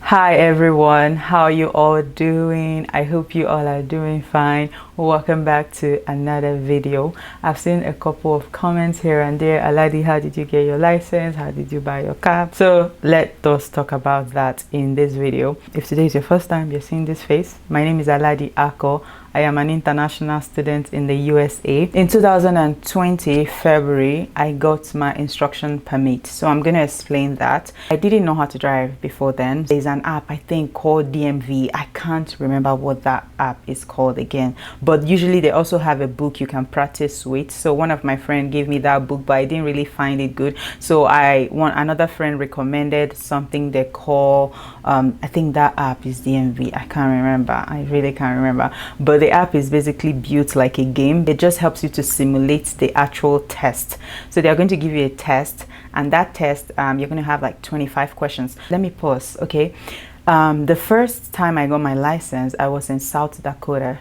Hi everyone, how are you all doing? I hope you all are doing fine. Welcome back to another video. I've seen a couple of comments here and there. Aladi, how did you get your license? How did you buy your car? So let us talk about that in this video. If today is your first time you're seeing this face, my name is Aladi-Ada Akoh. I am an international student in the USA. In 2020 February, I got my instruction permit. So I'm going to explain that. I didn't know how to drive before then. There's an app I think called DMV. I can't remember what that app is called again. But usually they also have a book you can practice with. So one of my friends gave me that book, but I didn't really find it good. So another friend recommended something they call, I think that app is DMV. I can't remember. I really can't remember. But the app is basically built like a game. It just helps you to simulate the actual test. So they're going to give you a test, and that test you're going to have like 25 questions. Let me pause. Okay, the first time I got my license, I was in South Dakota.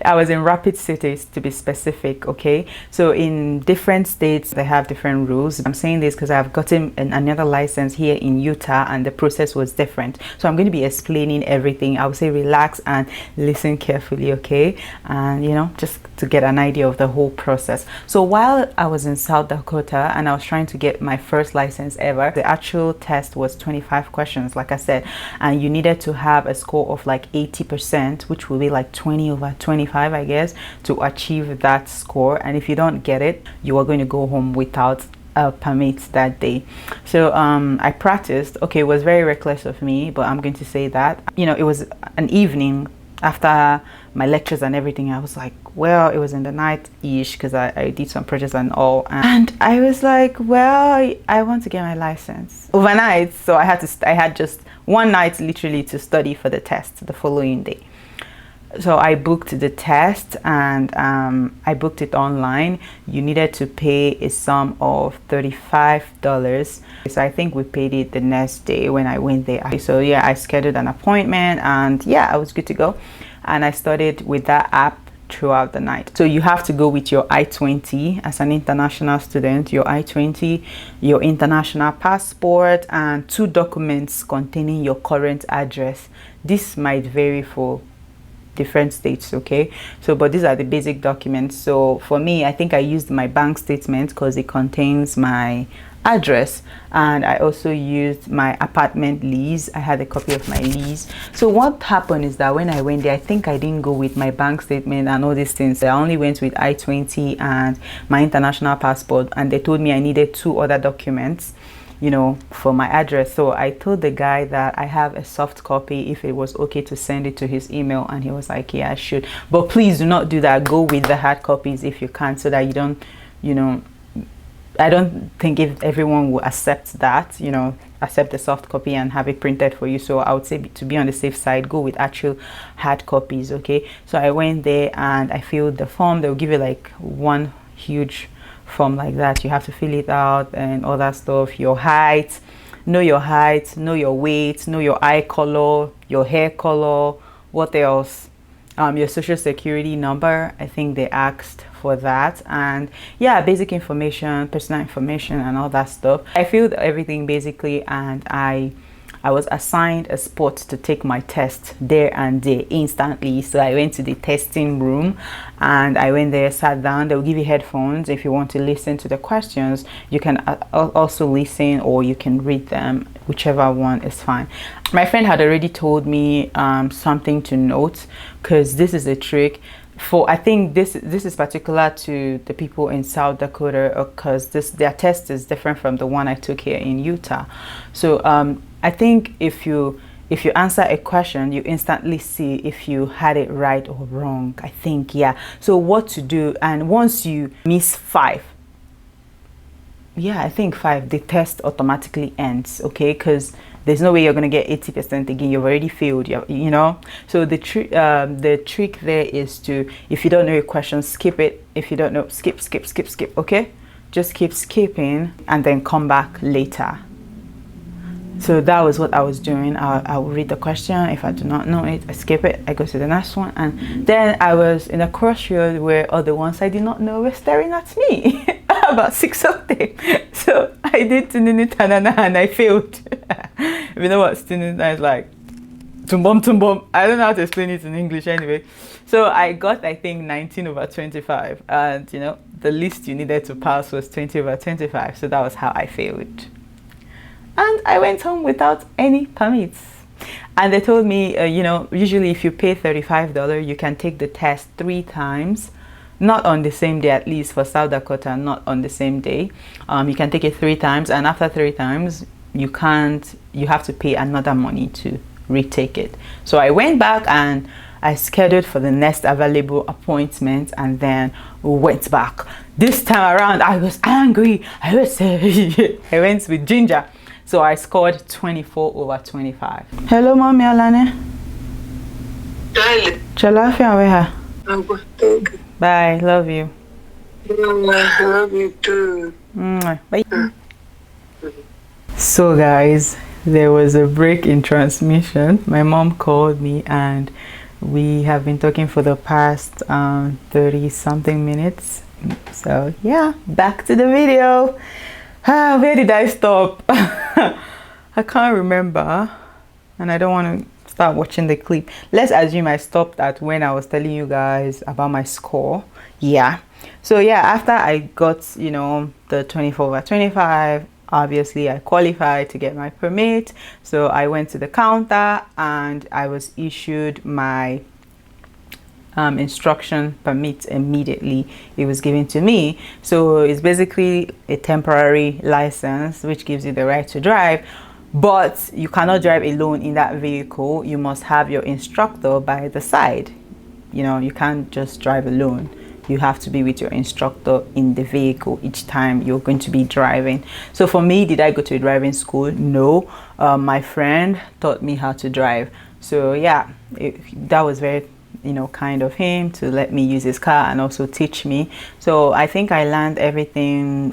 I was in Rapid Cities, to be specific. Okay, so in different states they have different rules. I'm saying this because I've gotten another license here in Utah and the process was different. So I'm going to be explaining everything. I would say relax and listen carefully, okay, and just to get an idea of the whole process. So while I was in South Dakota and I was trying to get my first license ever, the actual test was 25 questions, like I said, and you needed to have a score of like 80%, which will be like 20 over 25, I guess, to achieve that score. And if you don't get it, you are going to go home without a permit that day. So I practiced. Okay, it was very reckless of me, but I'm going to say that it was an evening after my lectures and everything. I was like, well, it was in the night-ish because I did some projects and all, and I was like, well, I want to get my license overnight. So I had just one night literally to study for the test the following day. So I booked the test, and I booked it online. You needed to pay a sum of $35. So I think we paid it the next day when I went there. So yeah, I scheduled an appointment, and yeah, I was good to go. And I studied with that app throughout the night. So you have to go with your I-20 as an international student, your I-20, your international passport, and 2 documents containing your current address. This might vary for different states, okay, so but these are the basic documents. So for me, I think I used my bank statement because it contains my address, and I also used my apartment lease. I had a copy of my lease. So what happened is that when I went there, I think I didn't go with my bank statement and all these things. I only went with I-20 and my international passport, and they told me I needed 2 other documents for my address. So I told the guy that I have a soft copy, if it was okay to send it to his email, and he was like, yeah, I should, but please do not do that. Go with the hard copies if you can, so that you don't I don't think if everyone will accept that, accept the soft copy and have it printed for you. So I would say, to be on the safe side, go with actual hard copies. Okay, so I went there and I filled the form. They'll give you like one huge form like that. You have to fill it out and all that stuff. Your height, know your weight, know your eye color, your hair color, what else, your social security number. I think they asked for that, and yeah, basic information, personal information, and all that stuff. I filled everything basically, and I was assigned a spot to take my test there and there instantly. So I went to the testing room, and I went there, sat down. They'll give you headphones if you want to listen to the questions. You can also listen, or you can read them, whichever one is fine. My friend had already told me something to note, because this is a trick. I think this is particular to the people in South Dakota, because their test is different from the one I took here in Utah. So I think if you answer a question, you instantly see if you had it right or wrong. I think, yeah. So what to do, and once you miss 5, yeah, I think 5, the test automatically ends, okay, because there's no way you're gonna get 80% again. You've already failed, so the trick there is to, if you don't know your question, skip it. If you don't know, skip, okay, just keep skipping and then come back later. So that was what I was doing. I will read the question. If I do not know it, I skip it. I go to the next one. And then I was in a crossroad where other ones I did not know were staring at me. About 6 of them. So I did Tununu Tanana and I failed. If you know what student is like, tumbum tumbum. I don't know how to explain it in English anyway. So I got, I think, 19/25, and you know, the least you needed to pass was 20/25. So that was how I failed. And I went home without any permits. And they told me, you know, usually if you pay $35, you can take the test 3 times. Not on the same day, at least for South Dakota, not on the same day. You can take it 3 times, and after 3 times, you have to pay another money to retake it. So I went back and I scheduled for the next available appointment, and then went back. This time around, I was angry. I went with ginger. So I scored 24/25. Hello, Mommy Alane. Bye, love you. I love you too. Bye. So guys, there was a break in transmission. My mom called me and we have been talking for the past 30 something minutes. So yeah, back to the video. Where did I stop? I can't remember, and I don't want to start watching the clip. Let's assume I stopped at when I was telling you guys about my score. Yeah, so yeah, after I got, you know, the 24/25, obviously I qualified to get my permit. So I went to the counter and I was issued my instruction permit immediately. It was given to me. So it's basically a temporary license which gives you the right to drive, but you cannot drive alone in that vehicle. You must have your instructor by the side. You know, you can't just drive alone. You have to be with your instructor in the vehicle each time you're going to be driving. So for me, did I go to a driving school? No. My friend taught me how to drive. So yeah, that was very, you know, kind of him to let me use his car and also teach me. So I think I learned everything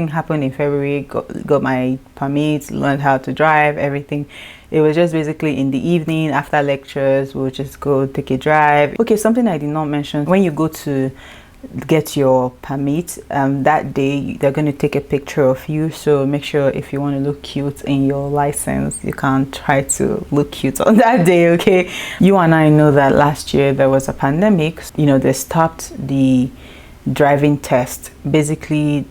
happened in February. Got my permits, learned how to drive, everything. It was just basically in the evening after lectures, we'll just go take a drive. Okay, something I did not mention: when you go to get your permit, that day they're going to take a picture of you. So make sure, if you want to look cute in your license, you can try to look cute on that day. Okay, you and I know that last year there was a pandemic. You know, they stopped the driving test. Basically,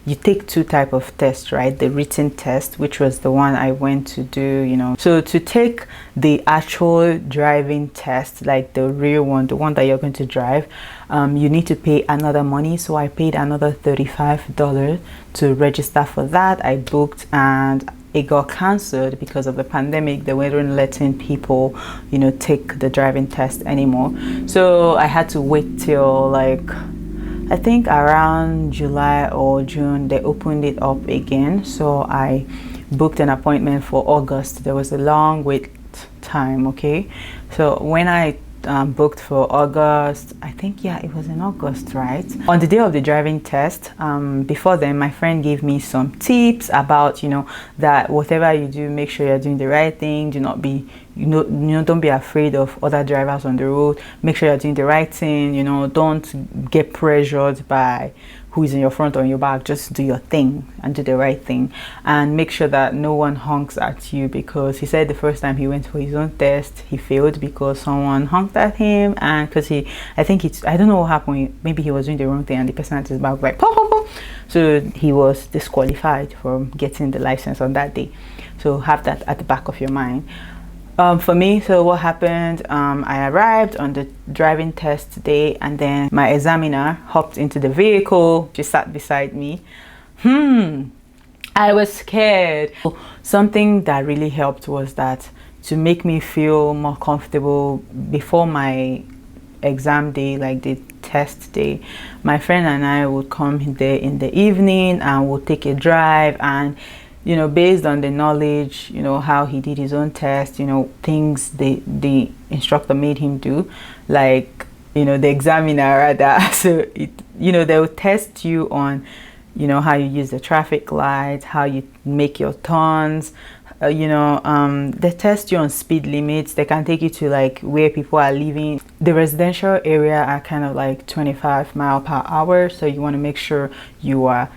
you take 2 types of tests, right? The written test, which was the one I went to do, you know. So to take the actual driving test, like the real one, the one that you're going to drive, you need to pay another money. So I paid another $35 to register for that. I booked and it got cancelled because of the pandemic. They weren't letting people, you know, take the driving test anymore. So I had to wait till, like, I think around July or June they opened it up again. So I booked an appointment for August. There was a long wait time. Okay, so when I booked for August, I think, yeah, it was in August, right? On the day of the driving test, before then, my friend gave me some tips about, you know, that whatever you do, make sure you're doing the right thing. Do not be, you know, don't be afraid of other drivers on the road. Make sure you're doing the right thing. You know, don't get pressured by who is in your front or in your back. Just do your thing and do the right thing, and make sure that no one honks at you, because he said the first time he went for his own test, he failed because someone honked at him, and because I don't know what happened, maybe he was doing the wrong thing and the person at his back was like pop, pop, pop. So he was disqualified from getting the license on that day. So have that at the back of your mind. For me, so what happened, I arrived on the driving test day, and then my examiner hopped into the vehicle. She sat beside me. I was scared. Something that really helped was that to make me feel more comfortable before my exam day, like the test day, my friend and I would come there in the evening and we'll take a drive, and you know, based on the knowledge, you know, how he did his own test, you know, things the instructor made him do, like, you know, the examiner rather. So it, you know, they'll test you on, you know, how you use the traffic light, how you make your turns, you know, they test you on speed limits. They can take you to like where people are living. The residential area are kind of like 25 miles per hour, so you want to make sure you are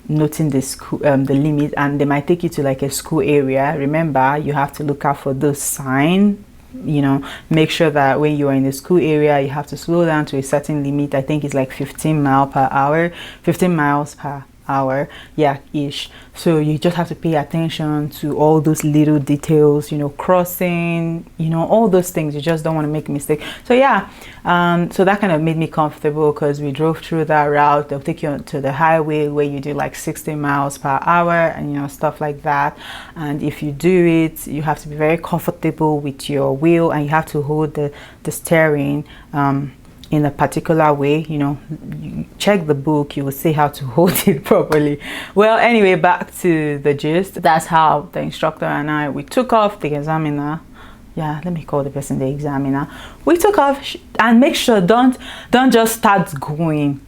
noting the school the limit, and they might take you to like a school area. Remember, you have to look out for those signs. You know, make sure that when you are in the school area, you have to slow down to a certain limit. I think it's like 15 miles per hour, 15 miles per hour, yeah, ish. So you just have to pay attention to all those little details, you know, crossing, you know, all those things. You just don't want to make a mistake. So yeah, so that kind of made me comfortable, because we drove through that route. They'll take you to the highway where you do like 60 miles per hour and, you know, stuff like that. And if you do it, you have to be very comfortable with your wheel, and you have to hold the steering in a particular way. You know, you check the book, you will see how to hold it properly. Well, anyway, back to the gist. That's how the instructor and we took off. The examiner, yeah, let me call the person the examiner. We took off. And make sure, don't just start going.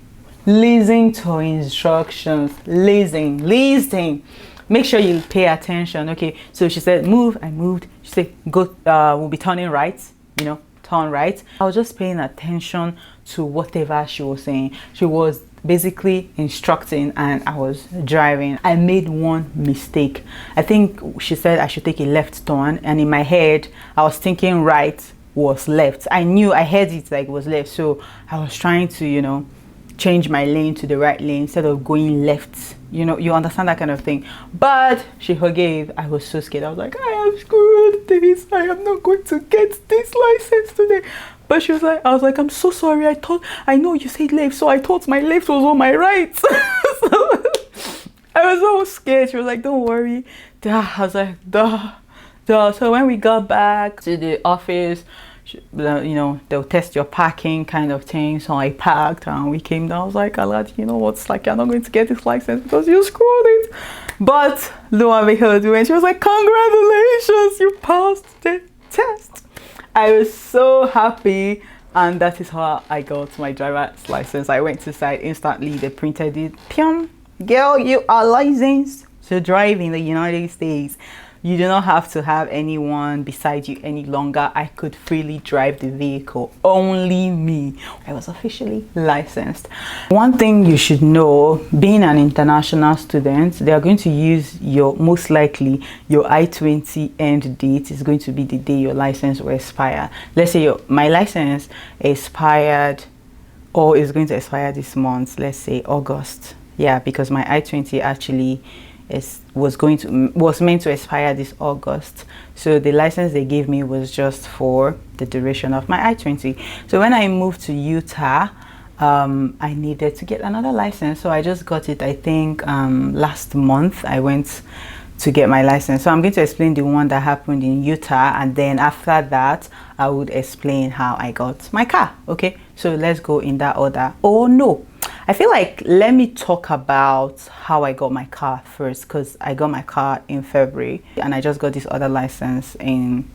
Listen to instructions. Listen. Make sure you pay attention. Okay, so she said move, I moved. She said go, we'll be turning right, you know, turn right. I was just paying attention to whatever she was saying. She was basically instructing and I was driving. I made one mistake. I think she said I should take a left turn, and in my head I was thinking right was left. I knew, I heard it like it was left, so I was trying to, you know, change my lane to the right lane instead of going left. You know, you understand that kind of thing. But she forgave. I was so scared. I was like, I am screwed this. I am not going to get this license today. But she was like, I was like, I'm so sorry. I know you said left, so I thought my left was on my right. So I was so scared. She was like, don't worry. I was like, duh. So when we got back to the office, you know, they'll test your parking kind of thing. So I parked and we came down. I was like, Aladi, you know what's like, you're not going to get this license because you screwed it. But lo and behold, when she was like, congratulations, you passed the test. I was so happy, and that is how I got my driver's license. I went to site instantly, they printed it. Pium, girl, you are licensed to drive in the United States. You do not have to have anyone beside you any longer. I could freely drive the vehicle, only me. I was officially licensed. One thing you should know, being an international student, they are going to use your, most likely your I-20 end date is going to be the day your license will expire. Let's say my license expired, or is going to expire this month, let's say August. Yeah, because my I-20 actually was meant to expire this August. So the license they gave me was just for the duration of my I-20. So when I moved to Utah, I needed to get another license. So I just got it, I think last month I went to get my license. So I'm going to explain the one that happened in Utah, and then after that I would explain how I got my car. Okay, so let's go in that order. Oh no, I feel like let me talk about how I got my car first, because I got my car in February and I just got this other license in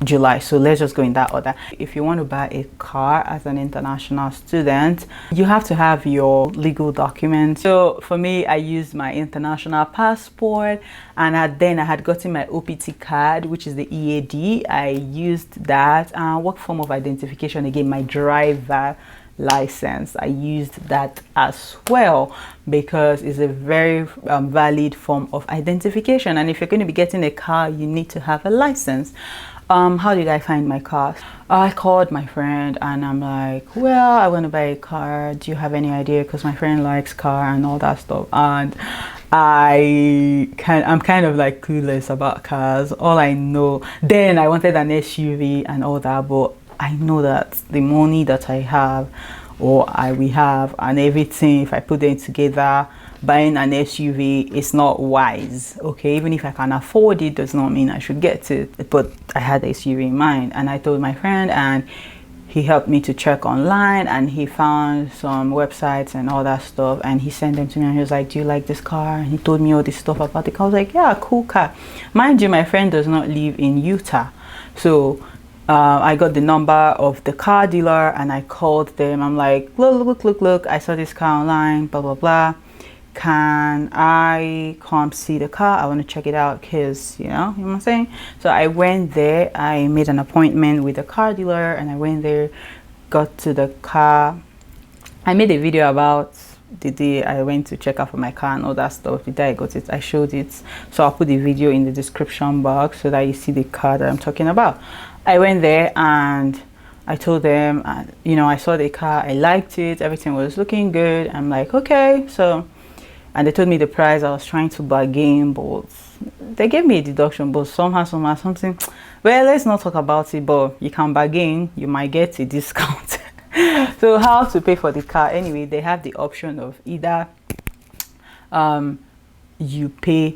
July. So let's just go in that order. If you want to buy a car as an international student, you have to have your legal documents. So for me, I used my international passport, and then I had gotten my OPT card, which is the EAD. I used that. What form of identification? Again, my driver license. I used that as well because it's a very valid form of identification. And if you're going to be getting a car, you need to have a license. How did I find my car? I called my friend and I'm like, well, I want to buy a car. Do you have any idea? Because my friend likes car and all that stuff. And I'm kind of like clueless about cars. All I know, then I wanted an SUV and all that, but I know that the money that I have we have and everything, if I put them together, buying an SUV is not wise. Okay, even if I can afford it does not mean I should get it. But I had the SUV in mind, and I told my friend, and he helped me to check online, and he found some websites and all that stuff, and he sent them to me, and he was like, do you like this car? And he told me all this stuff about the car. I was like, yeah, cool car. Mind you, my friend does not live in Utah, so I got the number of the car dealer and I called them. I'm like, look, I saw this car online, blah blah blah, can I come see the car? I want to check it out, because you know what I'm saying. So I went there, I made an appointment with the car dealer, and I went there, got to the car. I made a video about the day I went to check out for my car and all that stuff. The day I got it, I showed it. So I'll put the video in the description box so that you see the car that I'm talking about. I went there and I told them, you know, I saw the car, I liked it, everything was looking good. I'm like, okay. So, and they told me the price. I was trying to bargain, but they gave me a deduction, but somehow something, well, let's not talk about it, but you can bargain, you might get a discount. So how to pay for the car? Anyway, they have the option of either you pay,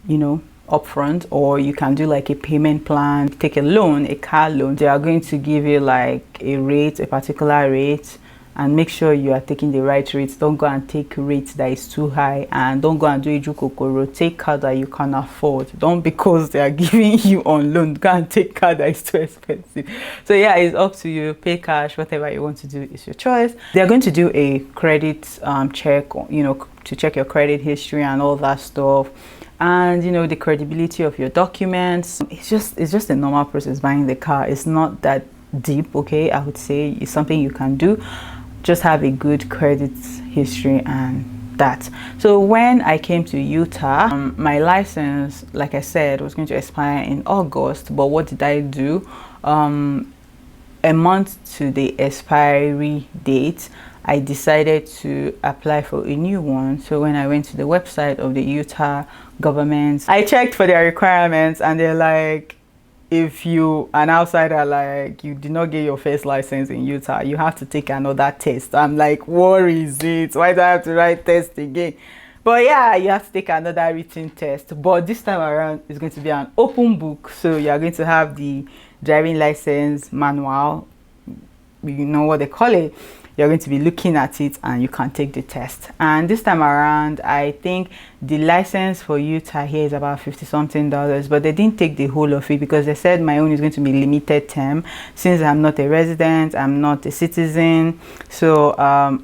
you know, upfront, or you can do like a payment plan, take a loan, a car loan. They are going to give you like a rate, a particular rate, and make sure you are taking the right rates. Don't go and take rates that is too high, and don't go and do a kokoro. Take car that you can afford. Don't, because they are giving you on loan, go and take car that is too expensive. So yeah, it's up to you. Pay cash, whatever you want to do is your choice. They are going to do a credit check, you know, to check your credit history and all that stuff, and you know, the credibility of your documents. It's just a normal process buying the car. It's not that deep, okay? I would say it's something you can do. Just have a good credit history and that. So when I came to Utah, my license, like I said, was going to expire in August. But what did I do? A month to the expiry date, I decided to apply for a new one. So when I went to the website of the Utah government, I checked for their requirements, and they're like, if you an outsider, like you did not get your first license in Utah, you have to take another test. I'm like, what is it? Why do I have to write test again? But yeah, you have to take another written test, but this time around it's going to be an open book. So you are going to have the driving license manual, you know what they call it. You're going to be looking at it and you can take the test. And this time around, I think the license for Utah here is about $50 something, but they didn't take the whole of it because they said my own is going to be limited term. Since I'm not a resident, I'm not a citizen, so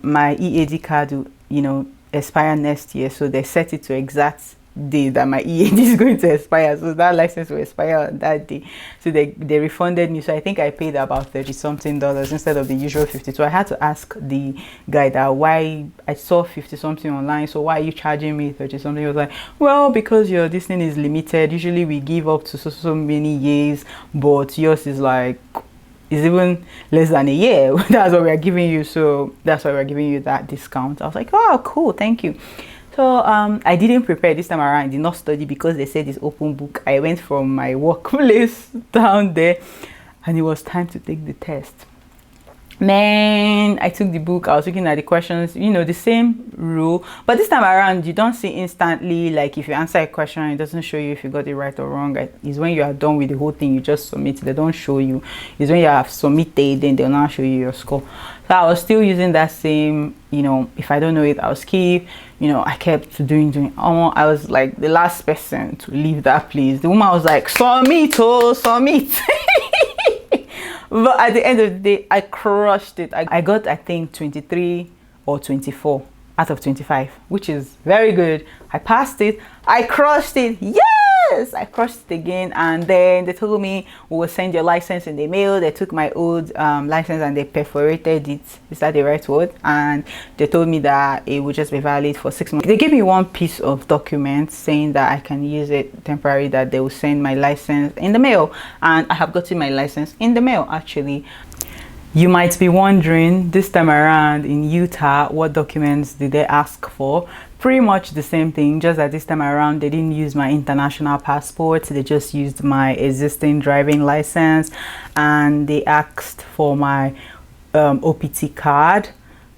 my EAD card will, you know, expire next year. So they set it to exact day that my EAD is going to expire, so that license will expire on that day. So they refunded me. So I think I paid about $30 something instead of the usual 50. So I had to ask the guy that why I saw 50 something online, so why are you charging me 30 something? He was like, well, because your this thing is limited. Usually we give up to so many years, but yours is like, is even less than a year. That's what we are giving you, so that's why we're giving you that discount. I was like, oh cool, thank you. So I didn't prepare this time around. I did not study because they said it's open book. I went from my workplace down there, and it was time to take the test. Man, I took the book. I was looking at the questions, you know, the same rule, but this time around you don't see instantly, like if you answer a question, it doesn't show you if you got it right or wrong. It's when you are done with the whole thing, you just submit. They don't show you. It's when you have submitted, then they'll now show you your score. So I was still using that same, you know, if I don't know it, I'll skip. You know, I kept doing. I was like the last person to leave that place. The woman was like, submit, oh, submit. But at the end of the day, I crushed it. I got, I think, 23 or 24 out of 25, which is very good. I passed it. I crushed it. Yes, I crushed it again. And then they told me, we will send your license in the mail. They took my old license and they perforated it. Is that the right word? And they told me that it would just be valid for 6 months. They gave me one piece of document saying that I can use it temporarily, that they will send my license in the mail. And I have gotten my license in the mail, actually. You might be wondering, this time around in Utah, what documents did they ask for? Pretty much the same thing, just that this time around they didn't use my international passport. They just used my existing driving license, and they asked for my OPT card,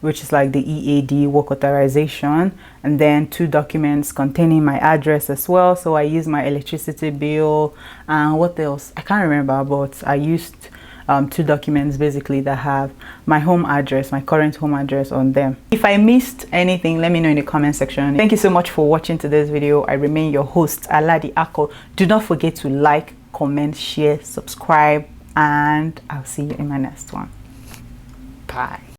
which is like the EAD, work authorization, and then 2 documents containing my address as well. So I used my electricity bill, and what else? I can't remember, but I used 2 documents basically that have my home address, my current home address on them. If I missed anything, let me know in the comment section. Thank you so much for watching today's video. I remain your host, Aladi-Ada Akoh. Do not forget to like, comment, share, subscribe, and I'll see you in my next one. Bye.